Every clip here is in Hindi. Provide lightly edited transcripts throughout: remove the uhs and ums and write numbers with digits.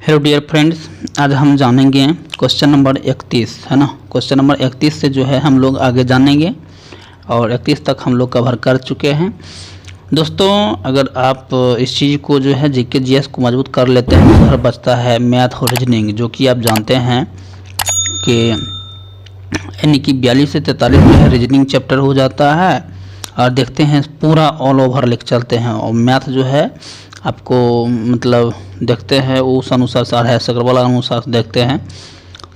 हेलो डियर फ्रेंड्स, आज हम जानेंगे क्वेश्चन नंबर 31 है ना। क्वेश्चन नंबर 31 से जो है हम लोग आगे जानेंगे और 31 तक हम लोग कवर कर चुके हैं। दोस्तों, अगर आप इस चीज़ को जो है जीके जीएस को मजबूत कर लेते हैं तो फिर बचता है मैथ और रीजनिंग, जो कि आप जानते हैं कि यानी कि 42 से 43 जो है रीजनिंग चैप्टर हो जाता है और देखते हैं पूरा ऑल ओवर लिख चलते हैं। और मैथ जो है आपको मतलब देखते हैं उस अनुसार साढ़े सकरवाला अनुसार देखते हैं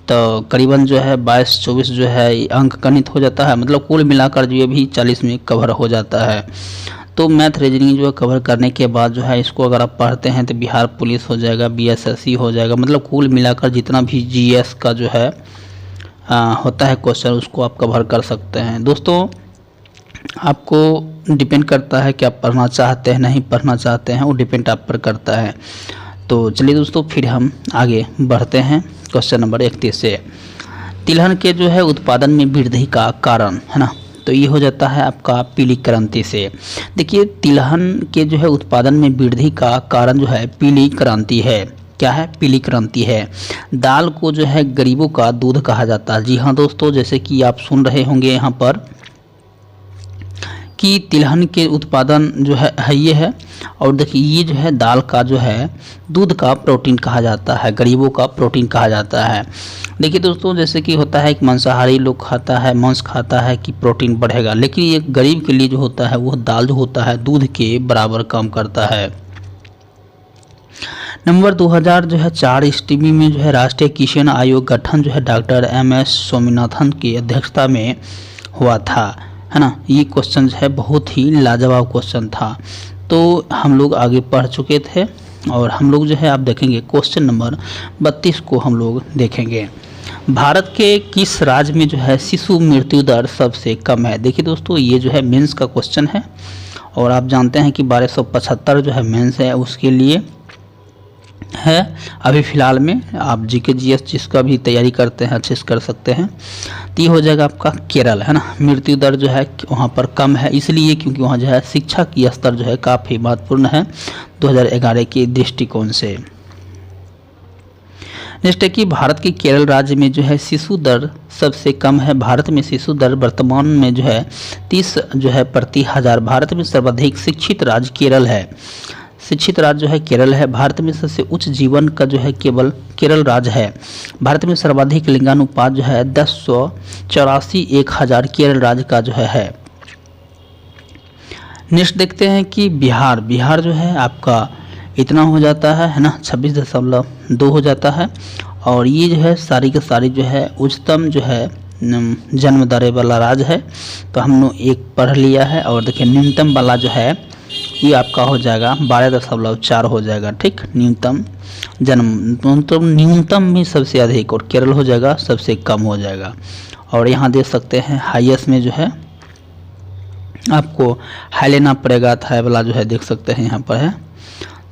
तो करीबन जो है 22-24 जो है अंक गणित हो जाता है। मतलब कुल मिलाकर जो ये भी 40 में कवर हो जाता है। तो मैथ रीजनिंग जो है कवर करने के बाद जो है इसको अगर आप पढ़ते हैं तो बिहार पुलिस हो जाएगा, बीएसएससी हो जाएगा। मतलब कुल मिलाकर जितना भी जीएस का जो है होता है क्वेश्चन उसको आप कवर कर सकते हैं। दोस्तों, आपको डिपेंड करता है कि आप पढ़ना चाहते हैं नहीं पढ़ना चाहते हैं, वो डिपेंड आप पर करता है। तो चलिए दोस्तों, फिर हम आगे बढ़ते हैं क्वेश्चन नंबर 31 से। तिलहन के जो है उत्पादन में वृद्धि का कारण है ना, तो ये हो जाता है आपका पीली क्रांति से। देखिए, तिलहन के जो है उत्पादन में वृद्धि का कारण जो है पीली क्रांति है। क्या है? पीली क्रांति है। दाल को जो है गरीबों का दूध कहा जाता है। जी हाँ दोस्तों, जैसे कि आप सुन रहे होंगे यहाँ पर कि तिलहन के उत्पादन जो है ये है। और देखिए, ये जो है दाल का जो है दूध का प्रोटीन कहा जाता है, गरीबों का प्रोटीन कहा जाता है। देखिए दोस्तों, जैसे कि होता है कि मांसाहारी लोग खाता है, मांस खाता है कि प्रोटीन बढ़ेगा, लेकिन ये गरीब के लिए जो होता है वो दाल जो होता है दूध के बराबर काम करता है। नंबर 2004 ईस्वी में जो है राष्ट्रीय किसान आयोग गठन जो है डॉक्टर MS स्वामीनाथन की अध्यक्षता में हुआ था, है ना। ये क्वेश्चन जो है बहुत ही लाजवाब क्वेश्चन था। तो हम लोग आगे पढ़ चुके थे और हम लोग जो है आप देखेंगे क्वेश्चन नंबर 32 को हम लोग देखेंगे। भारत के किस राज्य में जो है शिशु मृत्यु दर सबसे कम है? देखिए दोस्तों, ये जो है मेंस का क्वेश्चन है और आप जानते हैं कि 1275 जो है मेंस है उसके लिए है। अभी फ़िलहाल में आप जीके जीएस जिसका भी तैयारी करते हैं अच्छे से कर सकते हैं। तो ये हो जाएगा आपका केरल, है ना। मृत्यु दर जो है वहाँ पर कम है, इसलिए क्योंकि वहाँ जो है शिक्षा की स्तर जो है काफ़ी महत्वपूर्ण है 2011 के दृष्टिकोण से। नेक्स्ट है कि भारत के केरल राज्य में जो है शिशु दर सबसे कम है। भारत में शिशु दर वर्तमान में जो है 30 जो है प्रति हज़ार। भारत में सर्वाधिक शिक्षित राज्य केरल है। शिक्षित राज्य जो है केरल है। भारत में सबसे उच्च जीवन का जो है केवल केरल राज्य है। भारत में सर्वाधिक लिंगानुपात जो है 1084 1000 केरल राज्य का जो है। नेक्स्ट देखते हैं कि बिहार जो है आपका इतना हो जाता है ना, 26.2 हो जाता है। और ये जो है सारी के सारी जो है उच्चतम जो है जन्म दर वाला राज्य है। तो हम लोग एक पढ़ लिया है। और देखिए न्यूनतम वाला जो है ये आपका हो जाएगा 12.4 हो जाएगा, ठीक। न्यूनतम जन्म तो न्यूनतम में सबसे अधिक और केरल हो जाएगा सबसे कम हो जाएगा। और यहाँ देख सकते हैं हाईएस्ट में जो है आपको हाई लेना पड़ेगा, थाई वाला जो है देख सकते हैं यहाँ पर है।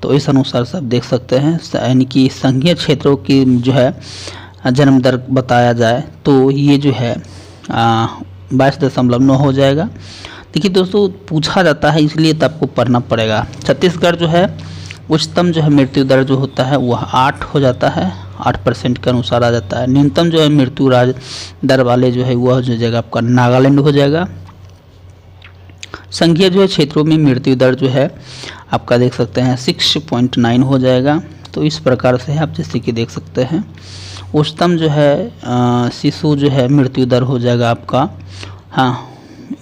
तो इस अनुसार सब देख सकते हैं, यानी कि संघीय क्षेत्रों की जो है जन्म दर बताया जाए तो ये जो है 22.9 हो जाएगा। देखिए दोस्तों, पूछा जाता है इसलिए तो आपको पढ़ना पड़ेगा। छत्तीसगढ़ जो है उच्चतम जो है मृत्यु दर जो होता है वह 8 हो जाता है, 8% के अनुसार आ जाता है। न्यूनतम जो है मृत्यु दर वाले जो है वह जो जगह आपका नागालैंड हो जाएगा। संघीय जो है क्षेत्रों में मृत्यु दर जो है आपका देख सकते हैं 6.9 हो जाएगा। तो इस प्रकार से आप जैसे कि देख सकते हैं उच्चतम जो है शिशु जो है मृत्यु दर हो जाएगा आपका, हाँ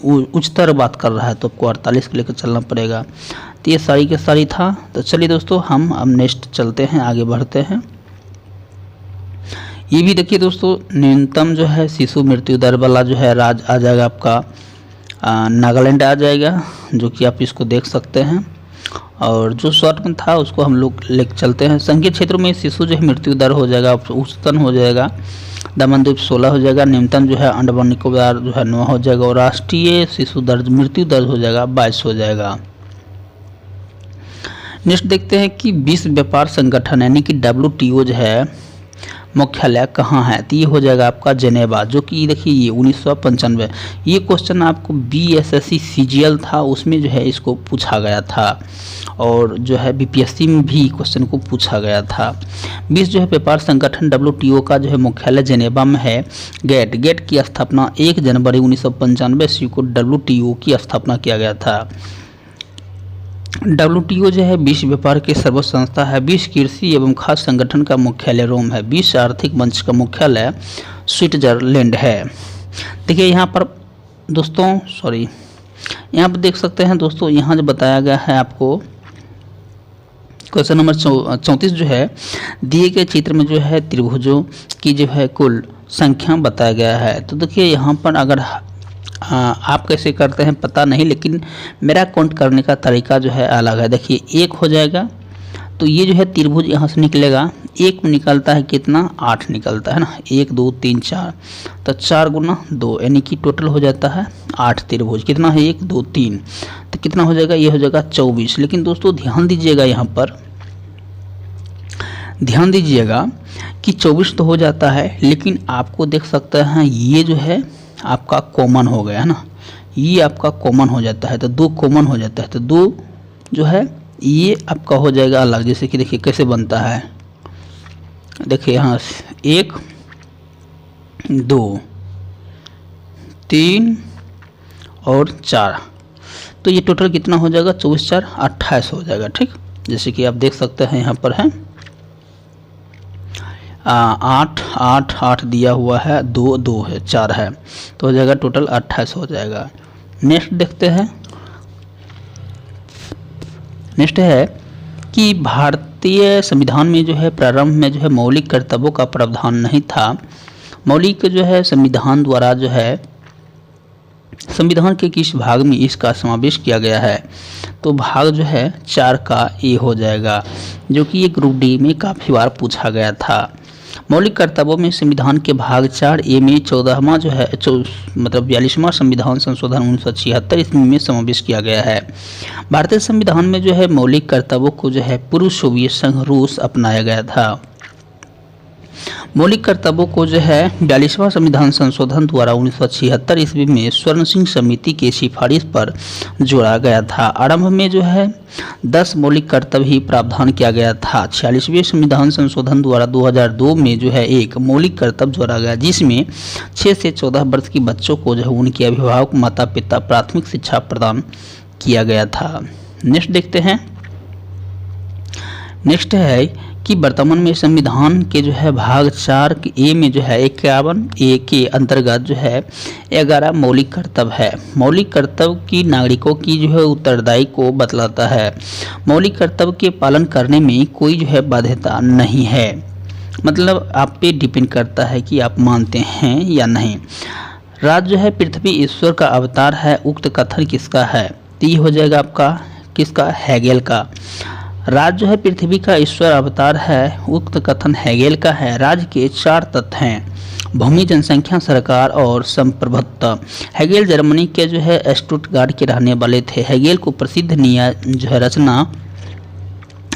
उच्चतर बात कर रहा है तो आपको 48 के लेकर चलना पड़ेगा। तो ये सारी के सारी था। तो चलिए दोस्तों, हम अब नेक्स्ट चलते हैं, आगे बढ़ते हैं। ये भी देखिए दोस्तों, न्यूनतम जो है शिशु मृत्यु दर वाला जो है राज्य आ जाएगा आपका नागालैंड आ जाएगा, जो कि आप इसको देख सकते हैं। और जो शॉर्ट में था उसको हम लोग लेकर चलते हैं। संघीय क्षेत्रों में शिशु जो है मृत्यु दर हो जाएगा उच्चतम हो जाएगा दमन द्वीप 16 हो जाएगा। न्यूनतम जो है अंडमान निकोबार जो है 9 हो जाएगा। और राष्ट्रीय शिशु दर मृत्यु दर हो जाएगा 22 हो जाएगा। नेक्स्ट देखते हैं कि विश्व व्यापार संगठन यानी कि WTO जो है मुख्यालय कहाँ है? तो ये हो जाएगा आपका जेनेवा, जो कि देखिए ये 1995। ये क्वेश्चन आपको BSSC CGL था उसमें जो है इसको पूछा गया था और जो है BPSC में भी क्वेश्चन को पूछा गया था। 20 जो है व्यापार संगठन WTO का जो है मुख्यालय जेनेवा में है। गेट की स्थापना 1 जनवरी 1995 ईस्वी को WTO की स्थापना किया गया था। WTO जो है विश्व व्यापार की सर्वोच्च संस्था है। 20 कृषि एवं खाद्य संगठन का मुख्यालय रोम है। 20 आर्थिक मंच का मुख्यालय स्विट्जरलैंड है। देखिए यहाँ पर दोस्तों यहाँ पर देख सकते हैं दोस्तों, यहाँ जो बताया गया है आपको क्वेश्चन नंबर 34 जो है दिए गए चित्र में जो है त्रिभुजों की जो है कुल संख्या बताया गया है। तो देखिए यहाँ पर अगर आप कैसे करते हैं पता नहीं, लेकिन मेरा काउंट करने का तरीका जो है अलग है। देखिए 1 हो जाएगा, तो ये जो है त्रिभुज यहाँ से निकलेगा, 1 में निकलता है कितना 8 निकलता है ना, 1 2 3 4, तो 4 गुना 2 यानी कि टोटल हो जाता है 8 त्रिभुज। कितना है 1 2 3, तो कितना हो जाएगा, ये हो जाएगा 24। लेकिन दोस्तों ध्यान दीजिएगा, यहाँ पर ध्यान दीजिएगा कि 24 तो हो जाता है, लेकिन आपको देख सकते हैं ये जो है आपका कॉमन हो गया है ना, ये आपका कॉमन हो जाता है, तो 2 कॉमन हो जाता है, तो 2 जो है ये आपका हो जाएगा अलग। जैसे कि देखिए कैसे बनता है, देखिए यहाँ 1 2 3 और 4, तो ये टोटल कितना हो जाएगा 24 4 28 हो जाएगा। ठीक, जैसे कि आप देख सकते हैं यहाँ पर है 8 8 8 दिया हुआ है, 2 2 है, 4 है, तो हो जाएगा टोटल 28 हो जाएगा। नेक्स्ट देखते हैं, नेक्स्ट है कि भारतीय संविधान में जो है प्रारंभ में जो है मौलिक कर्तव्यों का प्रावधान नहीं था। मौलिक जो है संविधान द्वारा जो है संविधान के किस भाग में इसका समावेश किया गया है, तो भाग जो है 4 का ए हो जाएगा, जो कि ये ग्रुप डी में काफ़ी बार पूछा गया था। मौलिक कर्तव्यों में संविधान के भाग 4 ए में 14वां जो है मतलब 42वां संविधान संशोधन 1976 ईस्वी में समावेश किया गया है। भारतीय संविधान में जो है मौलिक कर्तव्यों को जो है पूर्व सोवियत संघ रूस अपनाया गया था। मौलिक कर्तव्यों को जो है 42वां संविधान संशोधन द्वारा 1976 ईस्वी में स्वर्ण सिंह समिति की सिफारिश पर जोड़ा गया था। आरंभ में जो है 10 मौलिक कर्तव्य ही प्रावधान किया गया था। 46वें संविधान संशोधन द्वारा 2002 में जो है एक मौलिक कर्तव्य जोड़ा गया, जिसमें 6 से 14 वर्ष के बच्चों को जो है उनके अभिभावक माता पिता प्राथमिक शिक्षा प्रदान किया गया था। नेक्स्ट देखते हैं, नेक्स्ट है कि वर्तमान में संविधान के जो है भाग 4 के ए में जो है 51 ए के अंतर्गत जो है 11 मौलिक कर्तव्य है। मौलिक कर्तव्य की नागरिकों की जो है उत्तरदायी को बतलाता है। मौलिक कर्तव्य के पालन करने में कोई जो है बाध्यता नहीं है, मतलब आप पे डिपेंड करता है कि आप मानते हैं या नहीं। राज जो है पृथ्वी ईश्वर का अवतार है, उक्त कथन किसका है, तो ये हो जाएगा आपका किसका, हेगेल का। राज जो है पृथ्वी का ईश्वर अवतार है, उक्त कथन हेगेल का है। राज के 4 तत्व हैं, भूमि, जनसंख्या, सरकार और संप्रभुत्व। हेगेल जर्मनी के जो है स्टुटगार्ट के रहने वाले थे। हेगेल को प्रसिद्ध न्याय जो है रचना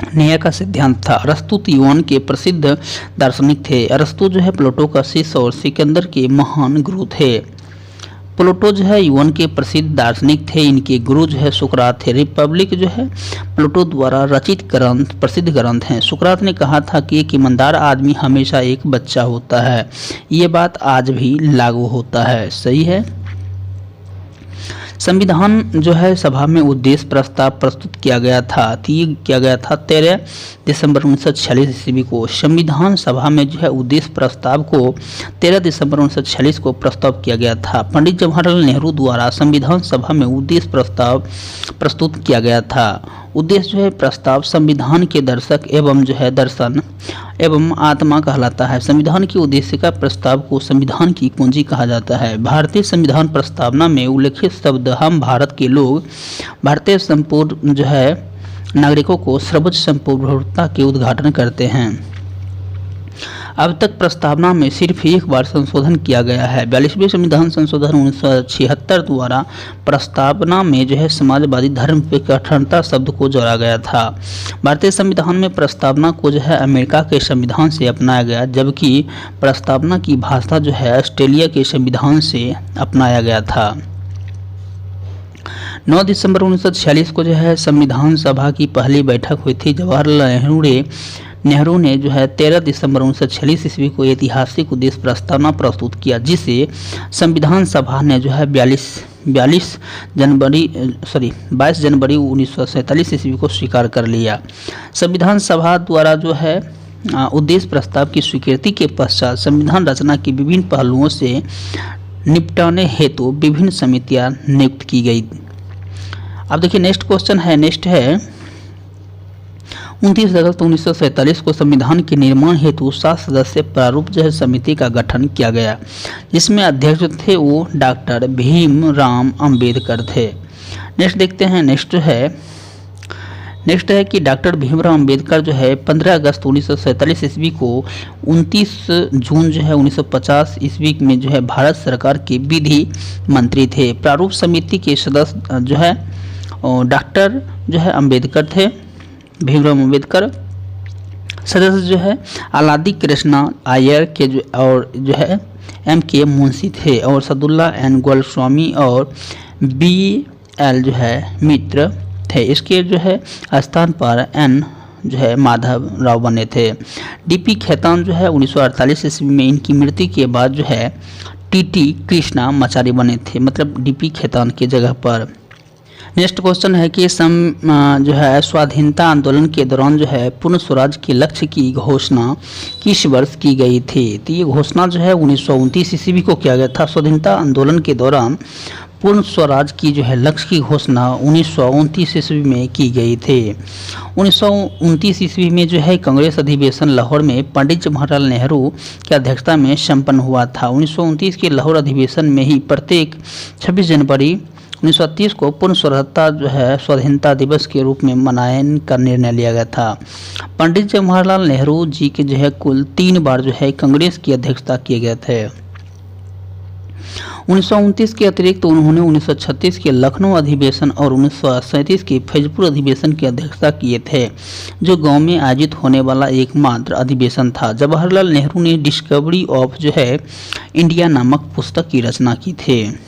न्याय का सिद्धांत था। अरस्तु यूनान के प्रसिद्ध दार्शनिक थे। अरस्तु जो है प्लेटो का शिष्य और सिकंदर के महान गुरु थे। प्लेटो जो है यूनान के प्रसिद्ध दार्शनिक थे, इनके गुरु जो है सुकरात थे। रिपब्लिक जो है प्लेटो द्वारा रचित ग्रंथ प्रसिद्ध ग्रंथ हैं। सुकरात ने कहा था कि एक ईमानदार आदमी हमेशा एक बच्चा होता है। ये बात आज भी लागू होता है, सही है। संविधान जो है सभा में उद्देश्य प्रस्ताव प्रस्तुत किया गया था, 13 दिसंबर 1946 ईस्वी को। संविधान सभा में जो है उद्देश्य प्रस्ताव को 13 दिसंबर 1946 को प्रस्ताव किया गया था। पंडित जवाहरलाल नेहरू द्वारा संविधान सभा में उद्देश्य प्रस्ताव प्रस्तुत किया गया था। उद्देश्य जो है प्रस्ताव संविधान के दर्शक एवं जो है दर्शन एवं आत्मा कहलाता है। संविधान की उद्देश्य का प्रस्ताव को संविधान की कुंजी कहा जाता है। भारतीय संविधान प्रस्तावना में उल्लेखित शब्द हम भारत के लोग भारतीय संपूर्ण जो है नागरिकों को सर्वोच्च संपूर्णता के उद्घाटन करते हैं। अब तक प्रस्तावना में सिर्फ एक बार संशोधन किया गया है। 42वें संविधान संशोधन 1976 द्वारा प्रस्तावना में जो है समाजवादी धर्म पे कठोरता शब्द को जोड़ा गया था। भारतीय संविधान में प्रस्तावना को जो है अमेरिका के संविधान से अपनाया गया, जबकि प्रस्तावना की भाषा जो है ऑस्ट्रेलिया के संविधान से अपनाया गया था। 9 दिसंबर 1946 को जो है संविधान सभा की पहली बैठक हुई थी। जवाहरलाल नेहरू ने नेहरू ने जो है 13 दिसंबर 1946 ईस्वी को ऐतिहासिक उद्देश्य प्रस्तावना प्रस्तुत किया, जिसे संविधान सभा ने जो है 22 जनवरी 1947 ईस्वी को स्वीकार कर लिया। संविधान सभा द्वारा जो है उद्देश्य प्रस्ताव की स्वीकृति के पश्चात संविधान रचना के विभिन्न पहलुओं से निपटाने हेतु विभिन्न समितियां नियुक्त की गई। अब देखिए नेक्स्ट क्वेश्चन है, 29 अगस्त 1947 को संविधान के निर्माण हेतु 7 सदस्यीय प्रारूप जो है समिति का गठन किया गया, जिसमें अध्यक्ष थे वो डॉक्टर भीमराव अंबेडकर थे। नेक्स्ट देखते हैं, नेक्स्ट है कि डॉक्टर भीमराव अंबेडकर जो है 15 अगस्त 1947 ईस्वी को 29 जून जो है 1950 ईस्वी में जो है भारत सरकार के विधि मंत्री थे। प्रारूप समिति के सदस्य जो है डॉक्टर जो है अंबेडकर थे, भीमराव अंबेडकर। सदस्य जो है अलादी कृष्णा आयर के और जो है M.K. मुंशी थे और सदुल्ला एन गोल्डस्वामी और B.L. जो है मित्र थे। इसके जो है स्थान पर N जो है माधव राव बने थे। D.P. खेतान जो है 1948 ईस्वी में इनकी मृत्यु के बाद जो है T.T. कृष्णा मचारी बने थे, मतलब D.P. खेतान की जगह पर। नेक्स्ट क्वेश्चन है कि जो है स्वाधीनता आंदोलन के दौरान जो है पूर्ण स्वराज के लक्ष्य की घोषणा किस वर्ष की गई थी? तो ये घोषणा जो है 1929 ईस्वी को किया गया था। स्वाधीनता आंदोलन के दौरान पूर्ण स्वराज की जो है लक्ष्य की घोषणा 1929 ईस्वी में की गई थी। 1929 ईस्वी में जो है कांग्रेस अधिवेशन लाहौर में पंडित जवाहरलाल नेहरू की अध्यक्षता में संपन्न हुआ था। 1929 के लाहौर अधिवेशन में ही प्रत्येक 26 जनवरी 1930 को पूर्ण स्वतंत्रता जो है स्वाधीनता दिवस के रूप में मनाने का निर्णय लिया गया था। पंडित जवाहरलाल नेहरू जी के जो है कुल 3 बार जो है कांग्रेस की अध्यक्षता किए गए थे। 1929 के अतिरिक्त उन्होंने 1936 के लखनऊ अधिवेशन और 1937 के फैजपुर अधिवेशन की अध्यक्षता किए थे, जो गांव में आयोजित होने वाला एकमात्र अधिवेशन था। जवाहरलाल नेहरू ने डिस्कवरी ऑफ जो है इंडिया नामक पुस्तक की रचना की थी।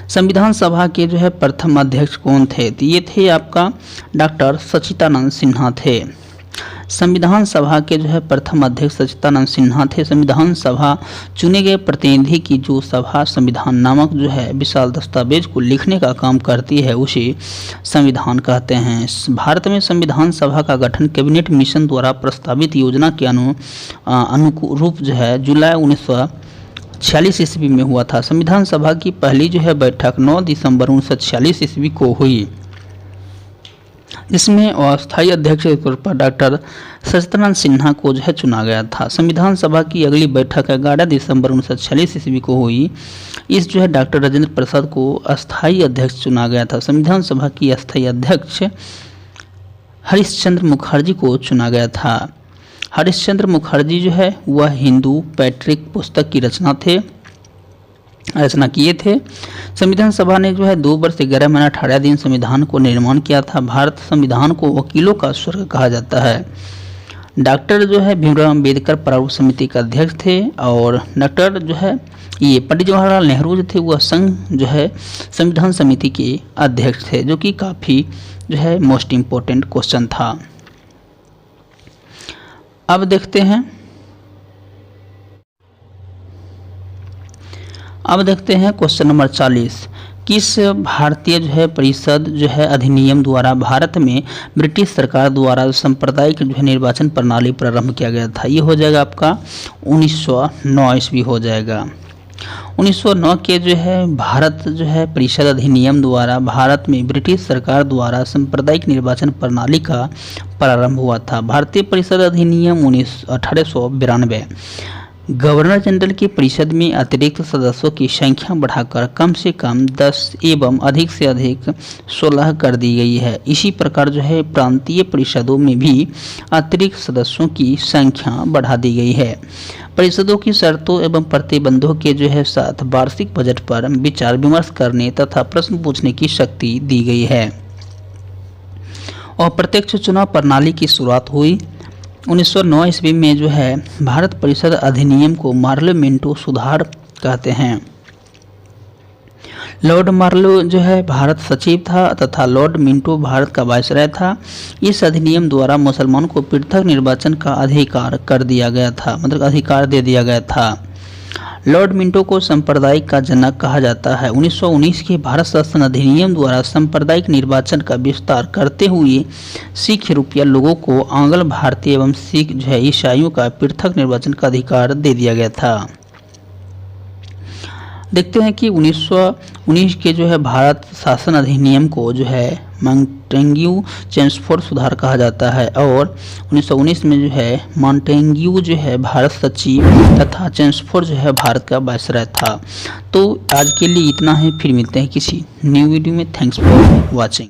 संविधान सभा के जो है प्रथम अध्यक्ष कौन थे? तो ये थे आपका डॉक्टर सच्चिदानंद सिन्हा थे। संविधान सभा के जो है प्रथम अध्यक्ष सच्चिदानंद सिन्हा थे। संविधान सभा चुने गए प्रतिनिधि की जो सभा संविधान नामक जो है विशाल दस्तावेज को लिखने का काम करती है, उसे संविधान कहते हैं। भारत में संविधान सभा का गठन कैबिनेट मिशन द्वारा प्रस्तावित योजना के अनुरूप जो है जुलाई 1946 ईस्वी में हुआ था। संविधान सभा की पहली जो है बैठक 9 दिसंबर 1946 ईस्वी को हुई। इसमें अस्थायी अध्यक्ष के तौर पर डॉक्टर सच्चिदानंद सिन्हा को जो है चुना गया था। संविधान सभा की अगली बैठक 11 दिसंबर 1946 ईस्वी को हुई। इस जो है डॉक्टर राजेंद्र प्रसाद को अस्थायी अध्यक्ष चुना गया था। संविधान सभा की अस्थायी अध्यक्ष हरिश्चंद्र मुखर्जी को चुना गया था। हरिश्चंद्र मुखर्जी जो है वह हिंदू पैट्रिक पुस्तक की रचना किए थे। संविधान सभा ने जो है 2 वर्ष 11 महीना 18 दिन संविधान को निर्माण किया था। भारत संविधान को वकीलों का स्वर्ग कहा जाता है। डॉक्टर जो है भीमराव अंबेडकर प्रारूप समिति का अध्यक्ष थे और डॉक्टर जो है ये पंडित जवाहरलाल नेहरू जो थे वह संघ जो है संविधान समिति के अध्यक्ष थे, जो कि काफ़ी जो है मोस्ट इम्पोर्टेंट क्वेश्चन था। अब देखते हैं क्वेश्चन नंबर 40। किस भारतीय जो है परिषद जो है अधिनियम द्वारा भारत में ब्रिटिश सरकार द्वारा सांप्रदायिक जो है निर्वाचन प्रणाली प्रारंभ किया गया था? ये हो जाएगा आपका 1909 ईस्वी हो जाएगा। 1909 के जो है भारत जो है परिषद अधिनियम द्वारा भारत में ब्रिटिश सरकार द्वारा सांप्रदायिक निर्वाचन प्रणाली का प्रारंभ हुआ था। भारतीय परिषद अधिनियम 1892 गवर्नर जनरल की परिषद में अतिरिक्त सदस्यों की संख्या बढ़ाकर कम से कम 10 एवं अधिक से अधिक 16 कर दी गई है। इसी प्रकार जो है प्रांतीय परिषदों में भी अतिरिक्त सदस्यों की संख्या बढ़ा दी गई है। परिषदों की शर्तों एवं प्रतिबंधों के जो है साथ वार्षिक बजट पर विचार विमर्श करने तथा प्रश्न पूछने की शक्ति दी गई है और प्रत्यक्ष चुनाव प्रणाली की शुरुआत हुई। 1909 ईस्वी में जो है भारत परिषद अधिनियम को पार्लियामेंटो सुधार कहते हैं। लॉर्ड मार्लो जो है भारत सचिव था तथा लॉर्ड मिंटो भारत का वायसराय था। इस अधिनियम द्वारा मुसलमानों को पृथक निर्वाचन का अधिकार कर दिया गया था, मतलब अधिकार दे दिया गया था। लॉर्ड मिंटो को सांप्रदायिक का जनक कहा जाता है। 1919 के भारत शासन अधिनियम द्वारा सांप्रदायिक निर्वाचन का विस्तार करते हुए सिख यूरोपीय लोगों को आंग्ल भारतीय एवं सिख जो है ईसाइयों का पृथक निर्वाचन का अधिकार दे दिया गया था। देखते हैं कि 1919 के जो है भारत शासन अधिनियम को जो है मॉन्टेग्यू चेम्सफोर्ड सुधार कहा जाता है और 1919 में जो है मॉन्टेग्यू जो है भारत सचिव तथा चेम्सफोर्ड जो है भारत का वायसराय था। तो आज के लिए इतना ही, फिर मिलते हैं किसी न्यू वीडियो में। Thanks for watching.